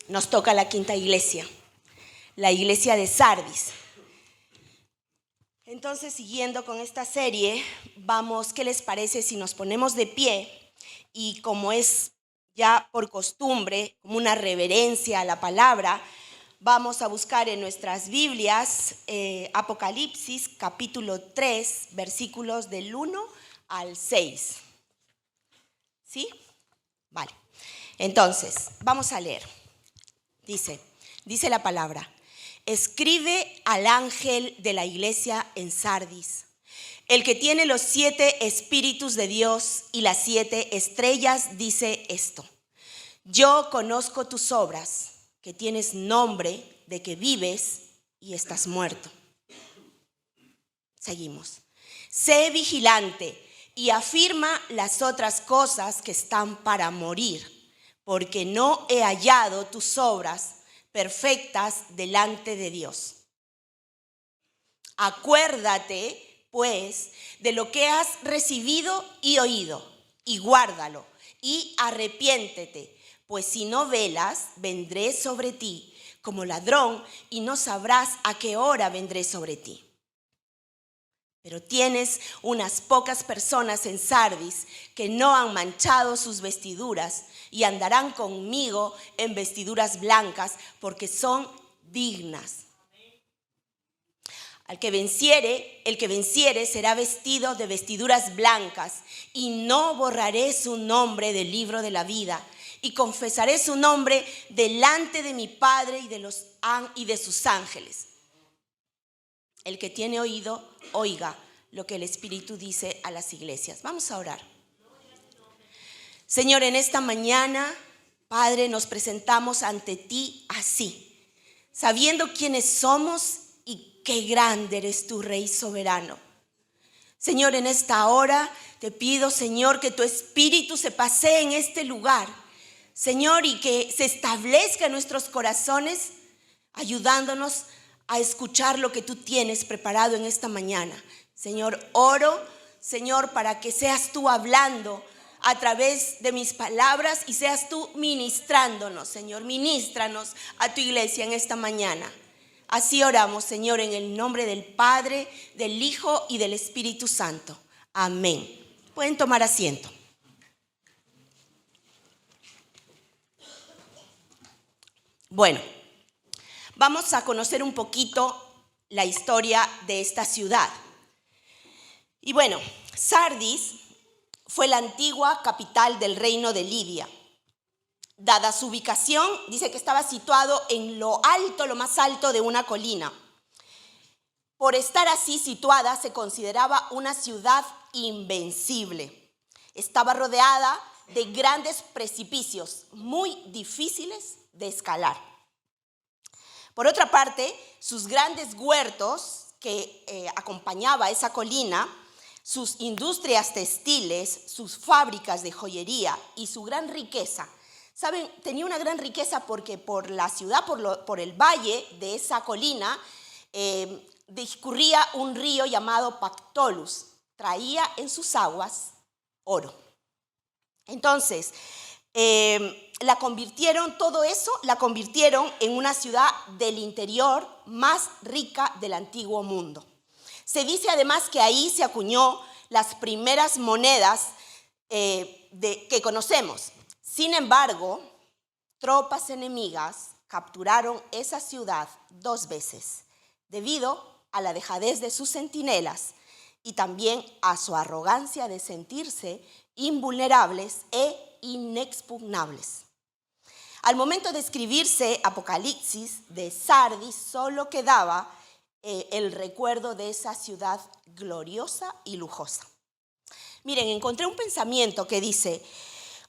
Nos toca la quinta iglesia, la iglesia de Sardis. Entonces, siguiendo con esta serie, vamos, ¿qué les parece si nos ponemos de pie? Y como es ya por costumbre, como una reverencia a la palabra, vamos a buscar en nuestras Biblias Apocalipsis capítulo 3, versículos del 1 al 6. ¿Sí? Vale. Entonces, vamos a leer. Dice la palabra: escribe al ángel de la iglesia en Sardis, el que tiene los 7 espíritus de Dios y las 7 estrellas, dice esto: yo conozco tus obras, que tienes nombre de que vives y estás muerto. Seguimos. Sé vigilante y afirma las otras cosas que están para morir, porque no he hallado tus obras perfectas delante de Dios. Acuérdate, pues, de lo que has recibido y oído, y guárdalo, y arrepiéntete, pues si no velas, vendré sobre ti como ladrón, y no sabrás a qué hora vendré sobre ti. Pero tienes unas pocas personas en Sardis que no han manchado sus vestiduras y andarán conmigo en vestiduras blancas, porque son dignas. El que venciere será vestido de vestiduras blancas, y no borraré su nombre del libro de la vida, y confesaré su nombre delante de mi Padre y de sus ángeles. El que tiene oído, oiga lo que el Espíritu dice a las iglesias. Vamos a orar. Señor, en esta mañana, Padre, nos presentamos ante ti así, sabiendo quiénes somos y qué grande eres tu Rey soberano. Señor, en esta hora te pido, Señor, que tu Espíritu se pasee en este lugar, Señor, y que se establezca en nuestros corazones, ayudándonos a escuchar lo que tú tienes preparado en esta mañana. Señor, oro, Señor, para que seas tú hablando a través de mis palabras y seas tú ministrándonos, Señor. Ministranos a tu iglesia en esta mañana. Así oramos, Señor, en el nombre del Padre, del Hijo y del Espíritu Santo. Amén. Pueden tomar asiento. Bueno, vamos a conocer un poquito la historia de esta ciudad. Y bueno, Sardis fue la antigua capital del reino de Lidia. Dada su ubicación, dice que estaba situado en lo más alto de una colina. Por estar así situada, se consideraba una ciudad invencible. Estaba rodeada de grandes precipicios, muy difíciles de escalar. Por otra parte, sus grandes huertos que acompañaba esa colina, sus industrias textiles, sus fábricas de joyería y su gran riqueza. ¿Saben? Tenía una gran riqueza porque por la ciudad, por el valle de esa colina, discurría un río llamado Pactolus. Traía en sus aguas oro. Entonces, todo eso la convirtieron en una ciudad del interior más rica del antiguo mundo. Se dice además que ahí se acuñó las primeras monedas que conocemos. Sin embargo, tropas enemigas capturaron esa ciudad 2 veces, debido a la dejadez de sus centinelas y también a su arrogancia de sentirse invulnerables e inexpugnables. Al momento de escribirse Apocalipsis, de Sardis solo quedaba el recuerdo de esa ciudad gloriosa y lujosa. Miren, encontré un pensamiento que dice: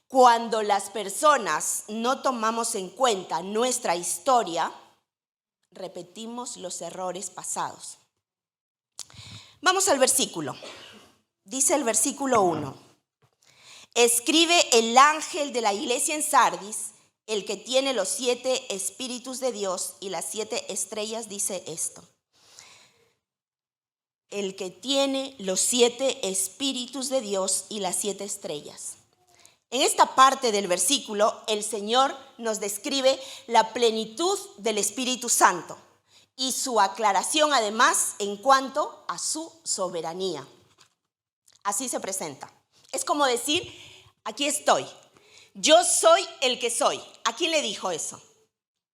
cuando las personas no tomamos en cuenta nuestra historia, repetimos los errores pasados. Vamos al versículo. Dice el versículo 1: escribe el ángel de la iglesia en Sardis, el que tiene los 7 espíritus de Dios y las 7 estrellas, dice esto. El que tiene los 7 espíritus de Dios y las 7 estrellas. En esta parte del versículo, el Señor nos describe la plenitud del Espíritu Santo y su aclaración además en cuanto a su soberanía. Así se presenta. Es como decir, aquí estoy, yo soy el que soy. ¿A quién le dijo eso?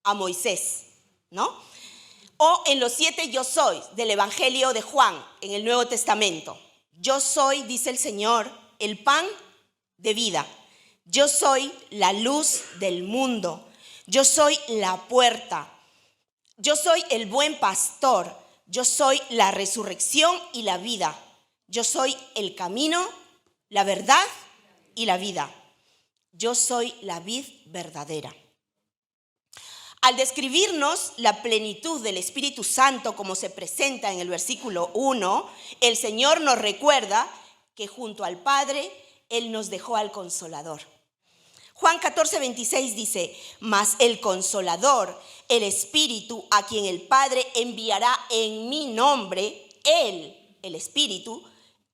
A Moisés, ¿no? O en los 7 yo soy del Evangelio de Juan en el Nuevo Testamento. Yo soy, dice el Señor, el pan de vida. Yo soy la luz del mundo. Yo soy la puerta. Yo soy el buen pastor. Yo soy la resurrección y la vida. Yo soy el camino, la verdad y la vida. Yo soy la vid verdadera. Al describirnos la plenitud del Espíritu Santo como se presenta en el versículo 1, el Señor nos recuerda que junto al Padre, Él nos dejó al Consolador. Juan 14:26 dice, mas el Consolador, el Espíritu, a quien el Padre enviará en mi nombre, Él, el Espíritu,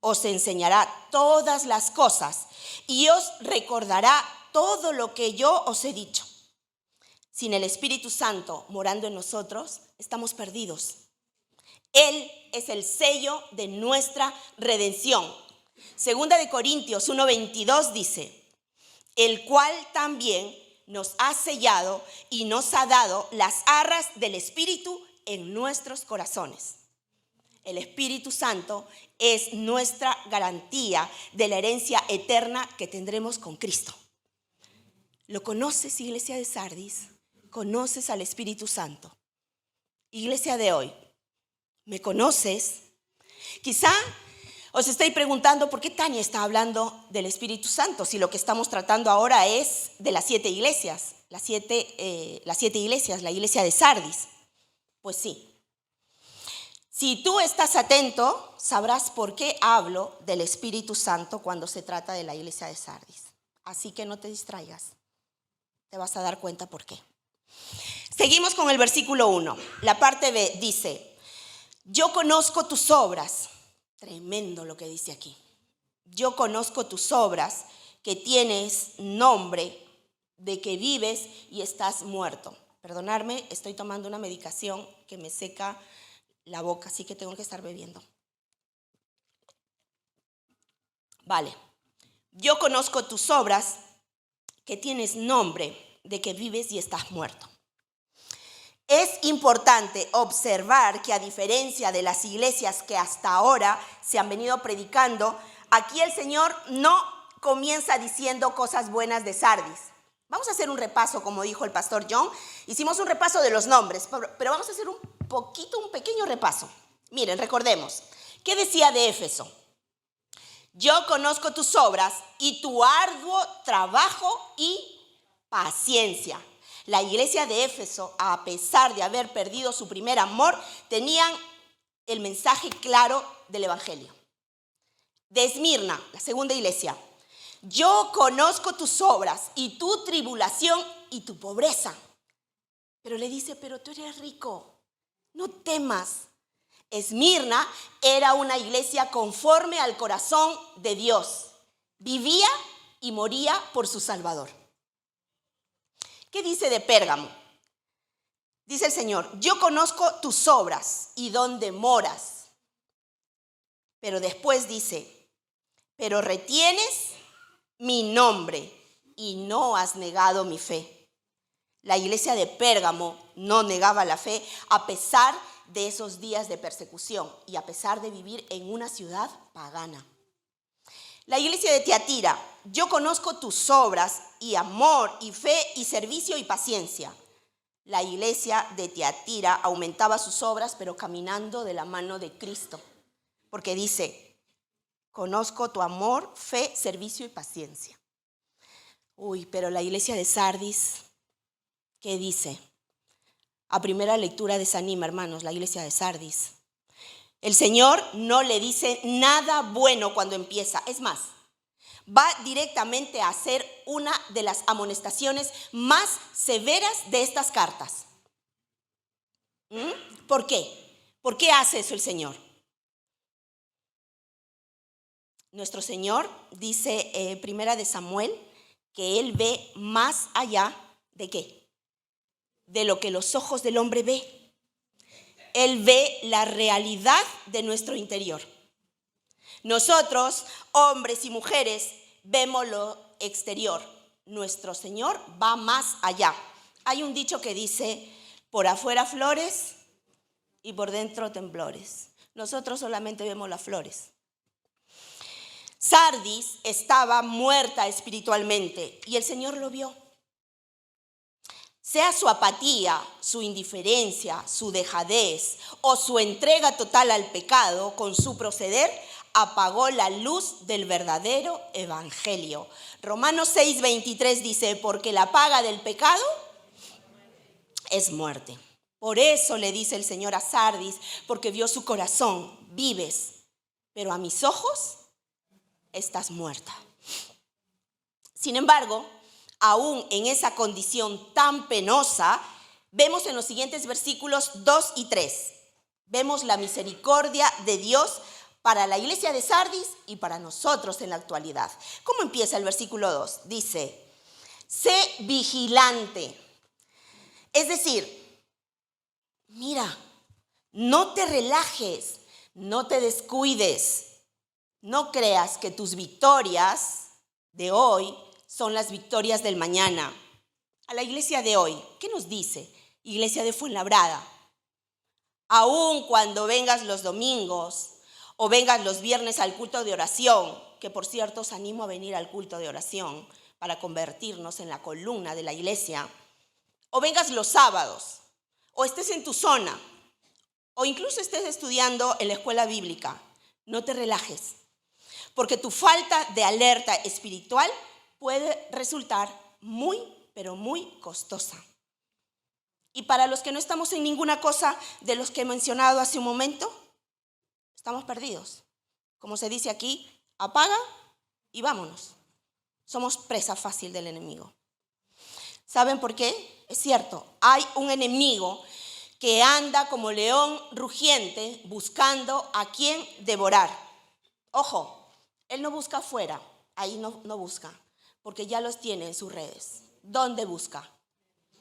os enseñará todas las cosas y os recordará todo lo que yo os he dicho. Sin el Espíritu Santo morando en nosotros, estamos perdidos. Él es el sello de nuestra redención. Segunda de Corintios 1:22 dice, el cual también nos ha sellado y nos ha dado las arras del Espíritu en nuestros corazones. El Espíritu Santo es nuestra garantía de la herencia eterna que tendremos con Cristo. ¿Lo conoces, iglesia de Sardis? ¿Conoces al Espíritu Santo? Iglesia de hoy, ¿me conoces? Quizá os estéis preguntando por qué Tania está hablando del Espíritu Santo si lo que estamos tratando ahora es de las 7 iglesias, las siete iglesias, la iglesia de Sardis. Pues sí. Si tú estás atento, sabrás por qué hablo del Espíritu Santo cuando se trata de la iglesia de Sardis. Así que no te distraigas. Te vas a dar cuenta por qué. Seguimos con el versículo 1. La parte B dice, yo conozco tus obras. Tremendo lo que dice aquí. Yo conozco tus obras, que tienes nombre, de que vives y estás muerto. Perdonadme, estoy tomando una medicación que me seca la boca, así que tengo que estar bebiendo. Vale. Yo conozco tus obras, que tienes nombre, de que vives y estás muerto. Es importante observar que a diferencia de las iglesias que hasta ahora se han venido predicando, aquí el Señor no comienza diciendo cosas buenas de Sardis. Vamos a hacer un repaso, como dijo el pastor John. Hicimos un repaso de los nombres, pero vamos a hacer un pequeño repaso. Miren, recordemos, ¿qué decía de Éfeso? Yo conozco tus obras y tu arduo trabajo y paciencia. La iglesia de Éfeso, a pesar de haber perdido su primer amor, tenían el mensaje claro del Evangelio. De Esmirna, la segunda iglesia, yo conozco tus obras y tu tribulación y tu pobreza. Pero le dice, pero tú eres rico, no temas. Esmirna era una iglesia conforme al corazón de Dios. Vivía y moría por su Salvador. ¿Qué dice de Pérgamo? Dice el Señor, yo conozco tus obras y dónde moras. Pero después dice, pero retienes mi nombre y no has negado mi fe. La iglesia de Pérgamo no negaba la fe a pesar de esos días de persecución y a pesar de vivir en una ciudad pagana. La iglesia de Tiatira, yo conozco tus obras y amor y fe y servicio y paciencia. La iglesia de Tiatira aumentaba sus obras, pero caminando de la mano de Cristo. Porque dice, conozco tu amor, fe, servicio y paciencia. Pero la iglesia de Sardis, ¿qué dice? A primera lectura desanima, hermanos, la iglesia de Sardis. El Señor no le dice nada bueno cuando empieza. Es más, va directamente a hacer una de las amonestaciones más severas de estas cartas. ¿Por qué? ¿Por qué hace eso el Señor? Nuestro Señor dice, primera de Samuel, que Él ve más allá de ¿qué? De lo que los ojos del hombre ve. Él ve la realidad de nuestro interior. Nosotros, hombres y mujeres, vemos lo exterior. Nuestro Señor va más allá. Hay un dicho que dice, por afuera flores y por dentro temblores. Nosotros solamente vemos las flores. Sardis estaba muerta espiritualmente y el Señor lo vio. Sea su apatía, su indiferencia, su dejadez o su entrega total al pecado, con su proceder apagó la luz del verdadero evangelio. Romanos 6:23 dice, porque la paga del pecado es muerte. Por eso le dice el Señor a Sardis, porque vio su corazón, vives, pero a mis ojos estás muerta. Sin embargo, aún en esa condición tan penosa, vemos en los siguientes versículos 2 y 3, vemos la misericordia de Dios para la iglesia de Sardis y para nosotros en la actualidad. ¿Cómo empieza el versículo 2? Dice, sé vigilante. Es decir, mira, no te relajes, no te descuides. No creas que tus victorias de hoy son las victorias del mañana. A la iglesia de hoy, ¿qué nos dice? Iglesia de Fuenlabrada. Aún cuando vengas los domingos o vengas los viernes al culto de oración, que por cierto os animo a venir al culto de oración para convertirnos en la columna de la iglesia, o vengas los sábados, o estés en tu zona, o incluso estés estudiando en la escuela bíblica, no te relajes. Porque tu falta de alerta espiritual puede resultar muy, pero muy costosa. Y para los que no estamos en ninguna cosa de los que he mencionado hace un momento, estamos perdidos. Como se dice aquí, apaga y vámonos. Somos presa fácil del enemigo. ¿Saben por qué? Es cierto, hay un enemigo que anda como león rugiente buscando a quien devorar. Ojo. Él no busca afuera, ahí no busca, porque ya los tiene en sus redes. ¿Dónde busca?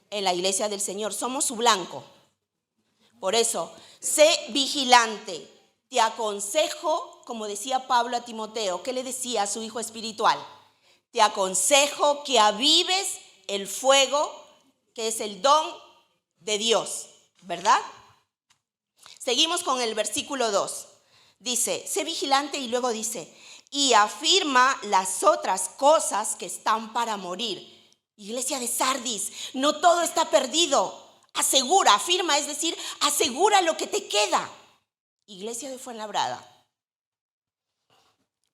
En la iglesia del Señor, somos su blanco. Por eso, sé vigilante. Te aconsejo, como decía Pablo a Timoteo, ¿qué le decía a su hijo espiritual? Te aconsejo que avives el fuego, que es el don de Dios, ¿verdad? Seguimos con el versículo 2. Dice, sé vigilante y luego dice, y afirma las otras cosas que están para morir. Iglesia de Sardis, no todo está perdido. Asegura, afirma, es decir, asegura lo que te queda. Iglesia de Fuenlabrada,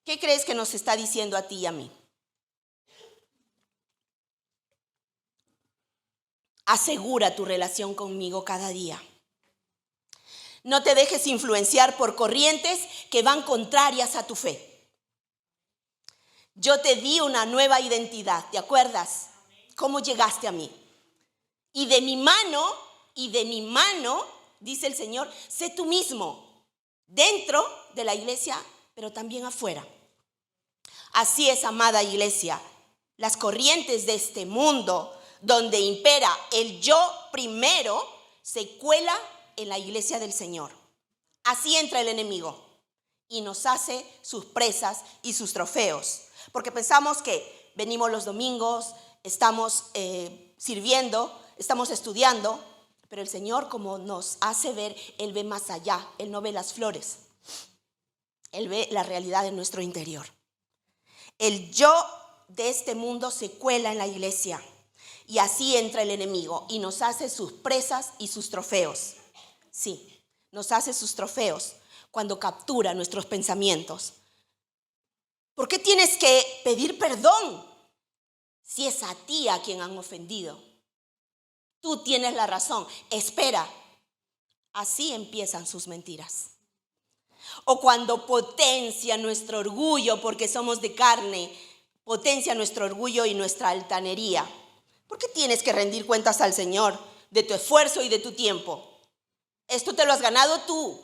¿qué crees que nos está diciendo a ti y a mí? Asegura tu relación conmigo cada día. No te dejes influenciar por corrientes que van contrarias a tu fe. Yo te di una nueva identidad, ¿te acuerdas? ¿Cómo llegaste a mí? Y de mi mano, dice el Señor, sé tú mismo, dentro de la iglesia, pero también afuera. Así es, amada iglesia, las corrientes de este mundo, donde impera el yo primero, se cuela en la iglesia del Señor. Así entra el enemigo y nos hace sus presas y sus trofeos. Porque pensamos que venimos los domingos, estamos sirviendo, estamos estudiando, pero el Señor, como nos hace ver, Él ve más allá, Él no ve las flores, Él ve la realidad de nuestro interior. El yo de este mundo se cuela en la iglesia y así entra el enemigo y nos hace sus presas y sus trofeos. Sí, nos hace sus trofeos cuando captura nuestros pensamientos. ¿Por qué tienes que pedir perdón si es a ti a quien han ofendido? Tú tienes la razón. Espera. Así empiezan sus mentiras. O cuando potencia nuestro orgullo porque somos de carne, potencia nuestro orgullo y nuestra altanería. ¿Por qué tienes que rendir cuentas al Señor de tu esfuerzo y de tu tiempo? Esto te lo has ganado tú.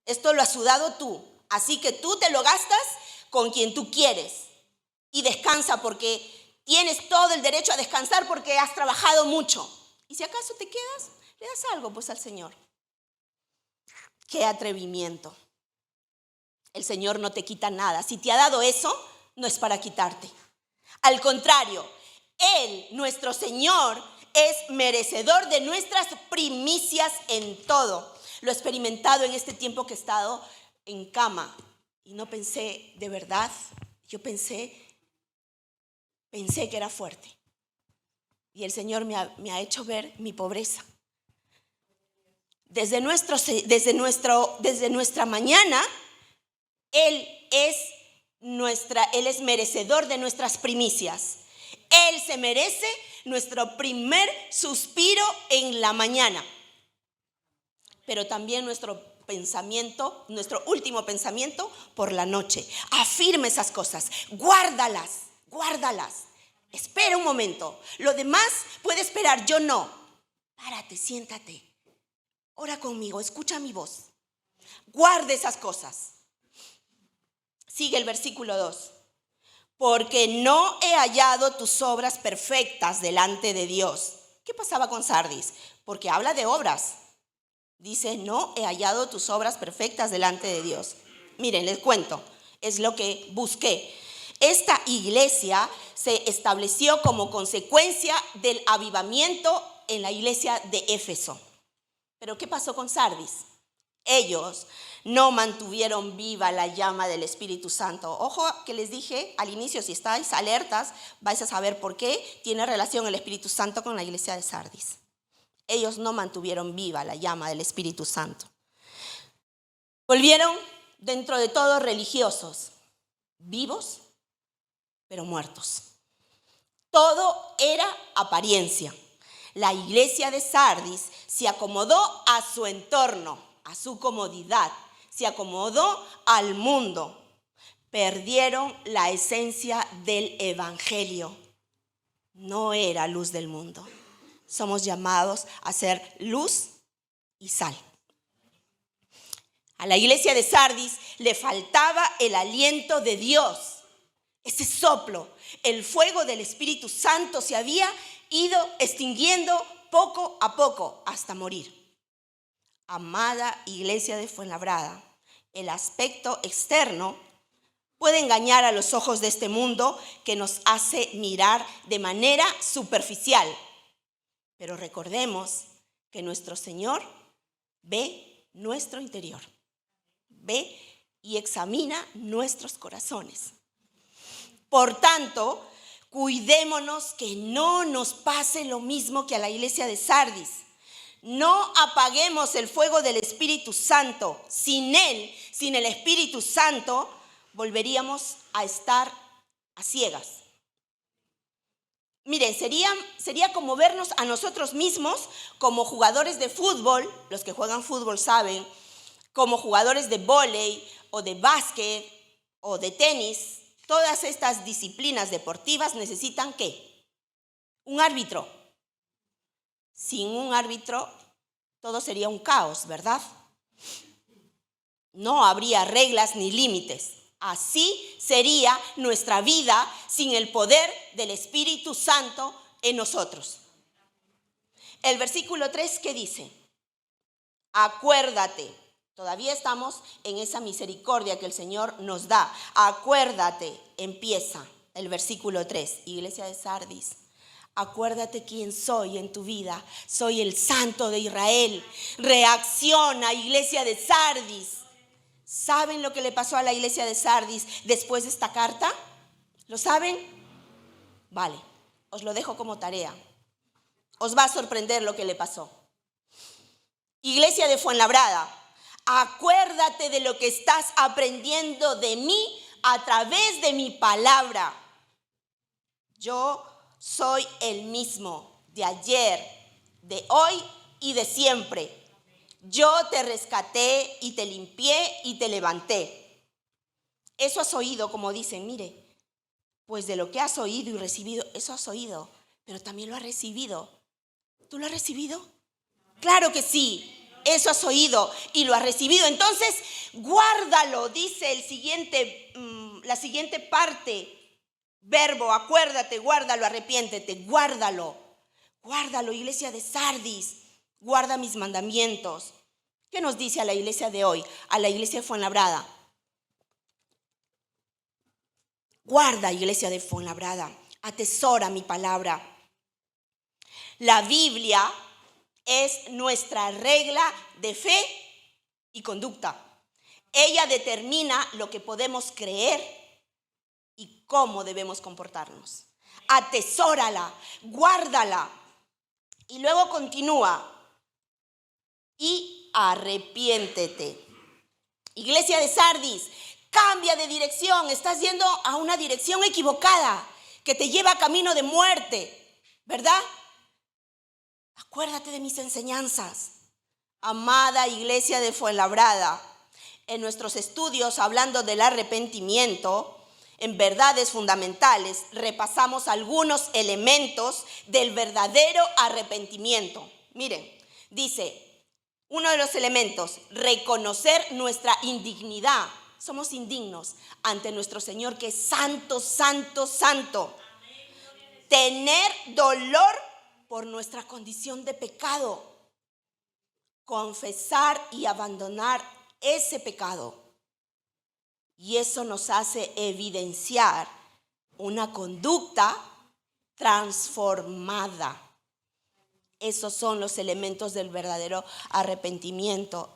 Esto lo has sudado tú. Así que tú te lo gastas con quien tú quieres. Y descansa porque Tienes todo el derecho a descansar porque has trabajado mucho. Y si acaso te quedas, le das algo pues al Señor. ¡Qué atrevimiento! El Señor no te quita nada. Si te ha dado eso, no es para quitarte. Al contrario, Él, nuestro Señor, es merecedor de nuestras primicias en todo. Lo he experimentado en este tiempo que he estado en cama y no pensé, de verdad, yo pensé que era fuerte. Y el Señor me ha hecho ver mi pobreza. Desde nuestra mañana, Él es merecedor de nuestras primicias. Él se merece nuestro primer suspiro en la mañana. Pero también nuestro último pensamiento por la noche. Afirma esas cosas, guárdalas. Espera un momento. Lo demás puede esperar, yo no. Párate, siéntate. Ora conmigo, escucha mi voz. Guarda esas cosas. Sigue el versículo 2. Porque no he hallado tus obras perfectas delante de Dios. ¿Qué pasaba con Sardis? Porque habla de obras. Dice, no he hallado tus obras perfectas delante de Dios. Miren, les cuento, es lo que busqué. Esta iglesia se estableció como consecuencia del avivamiento en la iglesia de Éfeso. Pero ¿qué pasó con Sardis? Ellos no mantuvieron viva la llama del Espíritu Santo. Ojo que les dije al inicio, si estáis alertas, vais a saber por qué tiene relación el Espíritu Santo con la iglesia de Sardis. Ellos no mantuvieron viva la llama del Espíritu Santo. Volvieron dentro de todos religiosos, vivos, pero muertos. Todo era apariencia. La iglesia de Sardis se acomodó a su entorno, a su comodidad, se acomodó al mundo. Perdieron la esencia del evangelio. No era luz del mundo. Somos llamados a ser luz y sal. A la iglesia de Sardis le faltaba el aliento de Dios, ese soplo. El fuego del Espíritu Santo se había ido extinguiendo poco a poco hasta morir. Amada iglesia de Fuenlabrada, el aspecto externo puede engañar a los ojos de este mundo que nos hace mirar de manera superficial. Pero recordemos que nuestro Señor ve nuestro interior, ve y examina nuestros corazones. Por tanto, cuidémonos que no nos pase lo mismo que a la iglesia de Sardis. No apaguemos el fuego del Espíritu Santo. Sin Él, sin el Espíritu Santo, volveríamos a estar a ciegas. Miren, sería como vernos a nosotros mismos como jugadores de fútbol, los que juegan fútbol saben, como jugadores de vóley o de básquet o de tenis. Todas estas disciplinas deportivas necesitan ¿qué? Un árbitro. Sin un árbitro todo sería un caos, ¿verdad? No habría reglas ni límites. Así sería nuestra vida sin el poder del Espíritu Santo en nosotros. El versículo 3, ¿qué dice? Acuérdate. Todavía estamos en esa misericordia que el Señor nos da. Acuérdate, empieza el versículo 3, iglesia de Sardis. Acuérdate quién soy en tu vida. Soy el Santo de Israel. Reacciona, iglesia de Sardis. ¿Saben lo que le pasó a la iglesia de Sardis después de esta carta? ¿Lo saben? Vale, os lo dejo como tarea. Os va a sorprender lo que le pasó. Iglesia de Fuenlabrada, acuérdate de lo que estás aprendiendo de mí a través de mi palabra. Yo soy el mismo de ayer, de hoy y de siempre. Yo te rescaté y te limpié y te levanté. Eso has oído, como dicen, mire, pues de lo que has oído y recibido, eso has oído, pero también lo has recibido. ¿Tú lo has recibido? Claro que sí. Eso has oído y lo has recibido. Entonces, guárdalo, dice la siguiente parte. Verbo, acuérdate, guárdalo, arrepiéntete, guárdalo. Guárdalo, iglesia de Sardis, guarda mis mandamientos. ¿Qué nos dice a la iglesia de hoy? A la iglesia de Fuenlabrada. Guarda, iglesia de Fuenlabrada, atesora mi palabra. La Biblia es nuestra regla de fe y conducta. Ella determina lo que podemos creer y cómo debemos comportarnos. Atesórala, guárdala. Y luego continúa. Y arrepiéntete. Iglesia de Sardis, cambia de dirección. Estás yendo a una dirección equivocada que te lleva a camino de muerte, ¿verdad? Acuérdate de mis enseñanzas. Amada iglesia de Fuenlabrada, en nuestros estudios hablando del arrepentimiento, en verdades fundamentales, repasamos algunos elementos del verdadero arrepentimiento. Miren, dice, uno de los elementos, reconocer nuestra indignidad. Somos indignos ante nuestro Señor que es santo, santo, santo. Tener dolor por nuestra condición de pecado. Confesar y abandonar ese pecado. Y eso nos hace evidenciar una conducta transformada. Esos son los elementos del verdadero arrepentimiento,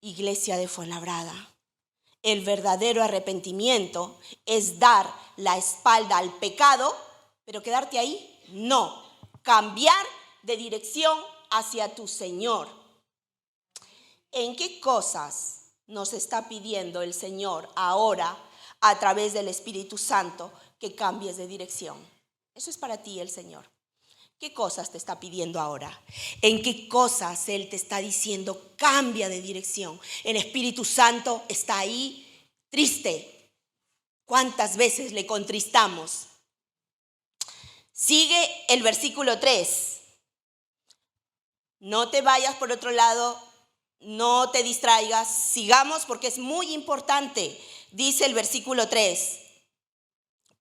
iglesia de Fuenlabrada. El verdadero arrepentimiento es dar la espalda al pecado, pero quedarte ahí, no. Cambiar de dirección hacia tu Señor. ¿En qué cosas nos está pidiendo el Señor ahora a través del Espíritu Santo que cambies de dirección? Eso es para ti el Señor. ¿Qué cosas te está pidiendo ahora? ¿En qué cosas Él te está diciendo cambia de dirección? El Espíritu Santo está ahí triste. ¿Cuántas veces le contristamos? Sigue el versículo 3. No te vayas por otro lado, no te distraigas, sigamos porque es muy importante. Dice el versículo 3.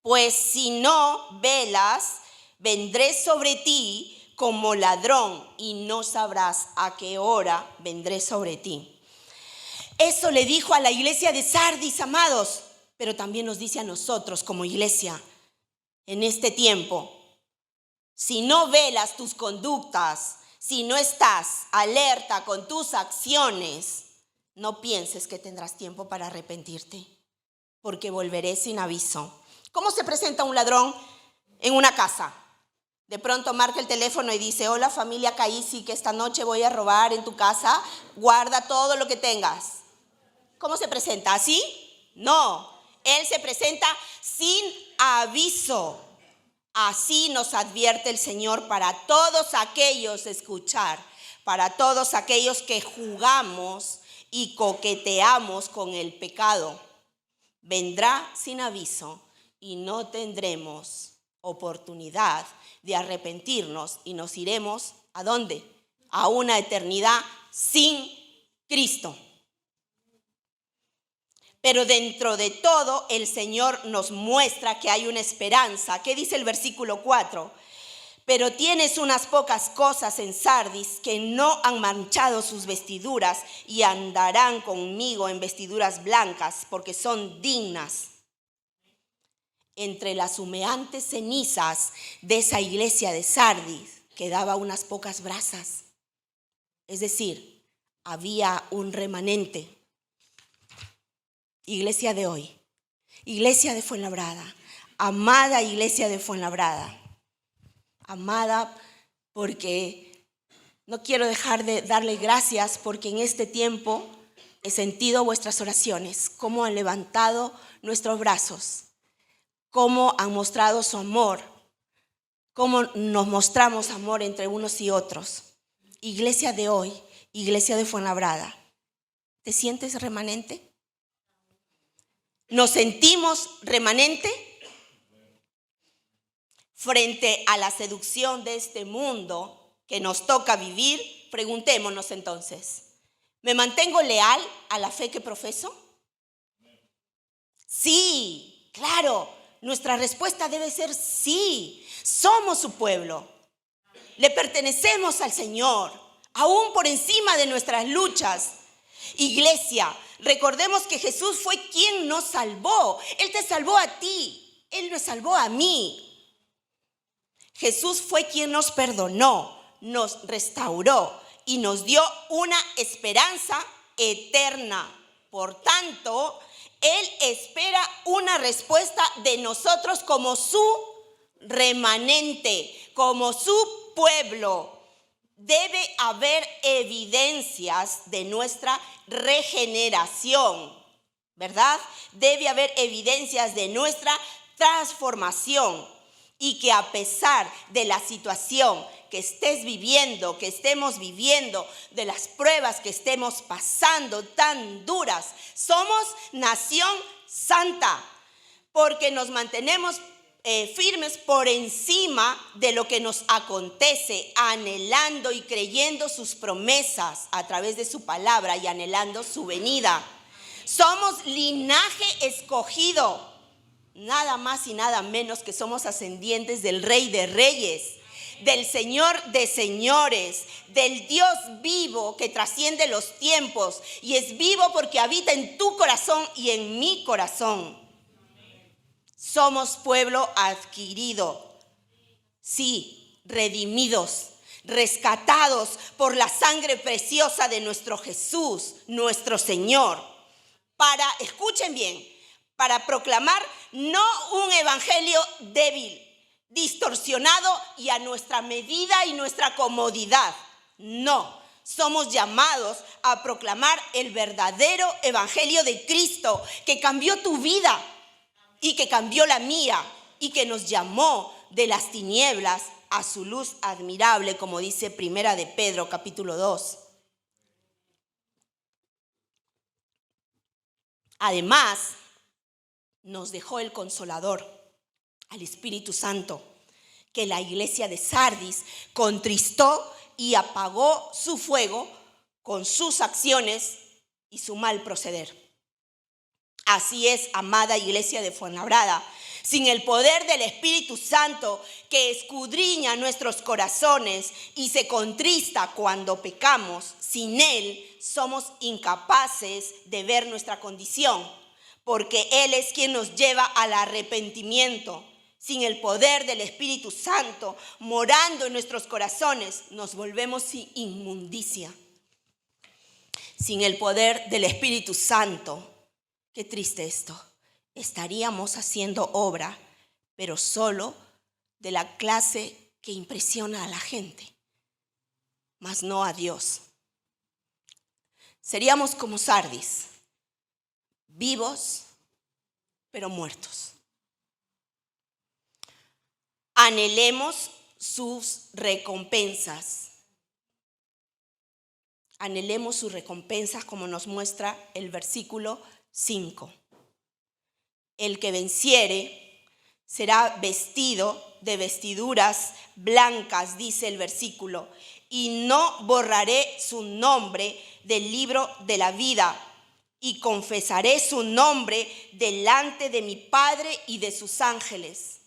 Pues si no velas, vendré sobre ti como ladrón y no sabrás a qué hora vendré sobre ti. Eso le dijo a la iglesia de Sardis, amados, pero también nos dice a nosotros como iglesia en este tiempo. Si no velas tus conductas, si no estás alerta con tus acciones, no pienses que tendrás tiempo para arrepentirte, porque volveré sin aviso. ¿Cómo se presenta un ladrón en una casa? De pronto marca el teléfono y dice, hola familia Caisi, que esta noche voy a robar en tu casa, guarda todo lo que tengas. ¿Cómo se presenta? ¿Así? No, él se presenta sin aviso. Así nos advierte el Señor para todos aquellos, escuchar, para todos aquellos que jugamos y coqueteamos con el pecado. Vendrá sin aviso y no tendremos oportunidad de arrepentirnos y nos iremos ¿a dónde? A una eternidad sin Cristo. Pero dentro de todo el Señor nos muestra que hay una esperanza. ¿Qué dice el versículo 4? Pero tienes unas pocas cosas en Sardis que no han manchado sus vestiduras y andarán conmigo en vestiduras blancas porque son dignas. Entre las humeantes cenizas de esa iglesia de Sardis quedaba unas pocas brasas. Es decir, había un remanente. Iglesia de hoy, iglesia de Fuenlabrada, amada iglesia de Fuenlabrada, amada porque no quiero dejar de darle gracias porque en este tiempo he sentido vuestras oraciones, cómo han levantado nuestros brazos, cómo han mostrado su amor, cómo nos mostramos amor entre unos y otros. Iglesia de hoy, iglesia de Fuenlabrada, ¿te sientes remanente? ¿Nos sentimos remanente? Frente a la seducción de este mundo que nos toca vivir, preguntémonos entonces, ¿me mantengo leal a la fe que profeso? Sí, claro, Nuestra respuesta debe ser sí. Somos su pueblo. Le pertenecemos al Señor, aún por encima de nuestras luchas. Iglesia, recordemos que Jesús fue quien nos salvó. Él te salvó a ti. Él me salvó a mí. Jesús fue quien nos perdonó, nos restauró y nos dio una esperanza eterna. Por tanto, Él espera una respuesta de nosotros como su remanente, como su pueblo. Debe haber evidencias de nuestra regeneración, ¿verdad? Debe haber evidencias de nuestra transformación. Y que a pesar de la situación que estés viviendo, que estemos viviendo, de las pruebas que estemos pasando tan duras, somos nación santa, porque nos mantenemos firmes por encima de lo que nos acontece, anhelando y creyendo sus promesas a través de su palabra y anhelando su venida. Somos linaje escogido. Nada más y nada menos que somos ascendientes del Rey de Reyes, del Señor de Señores, del Dios vivo que trasciende los tiempos y es vivo porque habita en tu corazón y en mi corazón. Somos pueblo adquirido, sí, redimidos, rescatados por la sangre preciosa de nuestro Jesús, nuestro Señor. Escuchen bien, para proclamar no un evangelio débil, distorsionado y a nuestra medida y nuestra comodidad. No, somos llamados a proclamar el verdadero evangelio de Cristo que cambió tu vida y que cambió la mía y que nos llamó de las tinieblas a su luz admirable, como dice Primera de Pedro, capítulo 2. Además, nos dejó el Consolador, al Espíritu Santo, que la iglesia de Sardis contristó y apagó su fuego con sus acciones y su mal proceder. Así es, amada iglesia de Fuenlabrada, sin el poder del Espíritu Santo que escudriña nuestros corazones y se contrista cuando pecamos, sin Él somos incapaces de ver nuestra condición, porque Él es quien nos lleva al arrepentimiento. Sin el poder del Espíritu Santo morando en nuestros corazones, nos volvemos inmundicia. Sin el poder del Espíritu Santo, qué triste esto, estaríamos haciendo obra, pero solo de la clase que impresiona a la gente, mas no a Dios. Seríamos como Sardis, vivos, pero muertos. Anhelemos sus recompensas. Anhelemos sus recompensas como nos muestra el versículo 5. El que venciere será vestido de vestiduras blancas, dice el versículo, y no borraré su nombre del libro de la vida, y confesaré su nombre delante de mi Padre y de sus ángeles.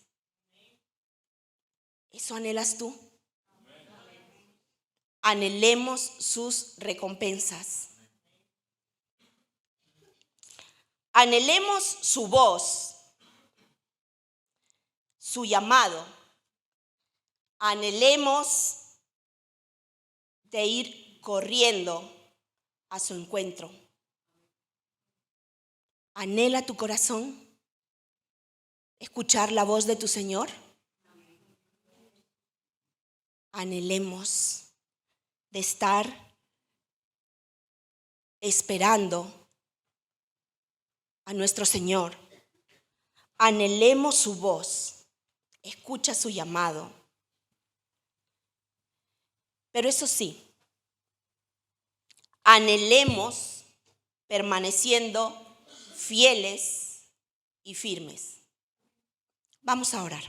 ¿Eso anhelas tú? Anhelemos sus recompensas. Anhelemos su voz, su llamado. Anhelemos de ir corriendo a su encuentro. ¿Anhela tu corazón escuchar la voz de tu Señor? Anhelemos de estar esperando a nuestro Señor. Anhelemos su voz, escucha su llamado. Pero eso sí, anhelemos permaneciendo fieles y firmes. Vamos a orar.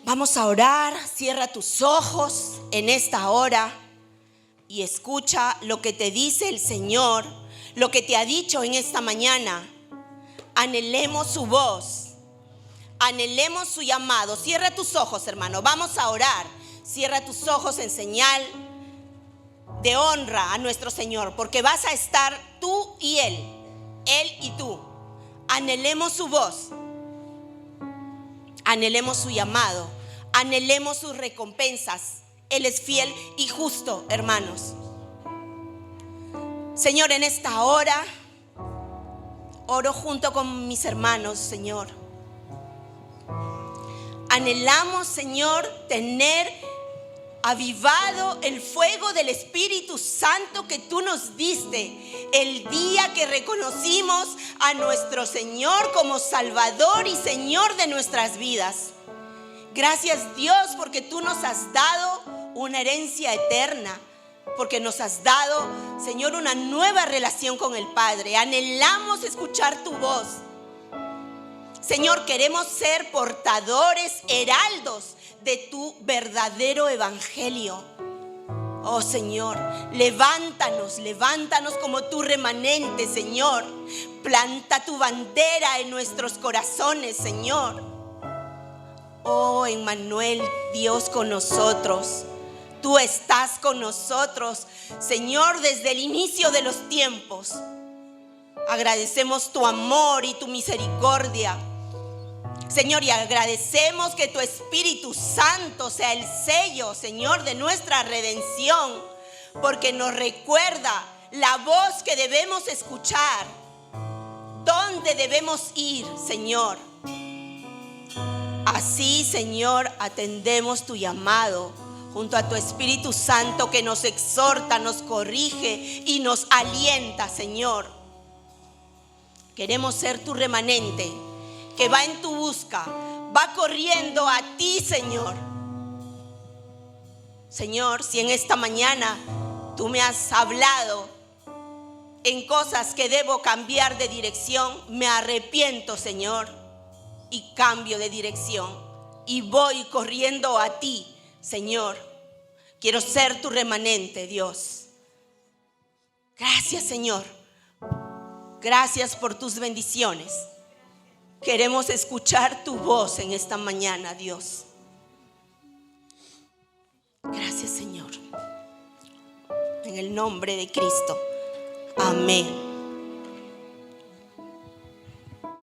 Vamos a orar, cierra tus ojos en esta hora y escucha lo que te dice el Señor, lo que te ha dicho en esta mañana. Anhelemos su voz, anhelemos su llamado. Cierra tus ojos, hermano, vamos a orar. Cierra tus ojos en señal de honra a nuestro Señor, porque vas a estar tú y Él y tú. Anhelemos su voz, anhelemos su llamado, anhelemos sus recompensas. Él es fiel y justo, hermanos. Señor, en esta hora oro junto con mis hermanos, Señor. Anhelamos, Señor, tener avivado el fuego del Espíritu Santo que tú nos diste el día que reconocimos a nuestro Señor como Salvador y Señor de nuestras vidas. Gracias, Dios, porque tú nos has dado una herencia eterna, porque nos has dado, Señor, una nueva relación con el Padre. Anhelamos escuchar tu voz. Señor, queremos ser portadores, heraldos de tu verdadero evangelio. Oh Señor, levántanos como tu remanente, Señor. Planta tu bandera en nuestros corazones, Señor. Oh Emmanuel, Dios con nosotros. Tú estás con nosotros, Señor, desde el inicio de los tiempos. Agradecemos tu amor y tu misericordia, Señor, y agradecemos que tu Espíritu Santo sea el sello, Señor, de nuestra redención, porque nos recuerda la voz que debemos escuchar, dónde debemos ir, Señor. Así, Señor, atendemos tu llamado junto a tu Espíritu Santo que nos exhorta, nos corrige y nos alienta, Señor. Queremos ser tu remanente que va en tu busca, va corriendo a ti, Señor. Señor, si en esta mañana tú me has hablado en cosas que debo cambiar de dirección, me arrepiento, Señor, y cambio de dirección y voy corriendo a ti, Señor. Quiero ser tu remanente, Dios. Gracias, Señor. Gracias por tus bendiciones. Queremos escuchar tu voz en esta mañana, Dios. Gracias, Señor. En el nombre de Cristo. Amén.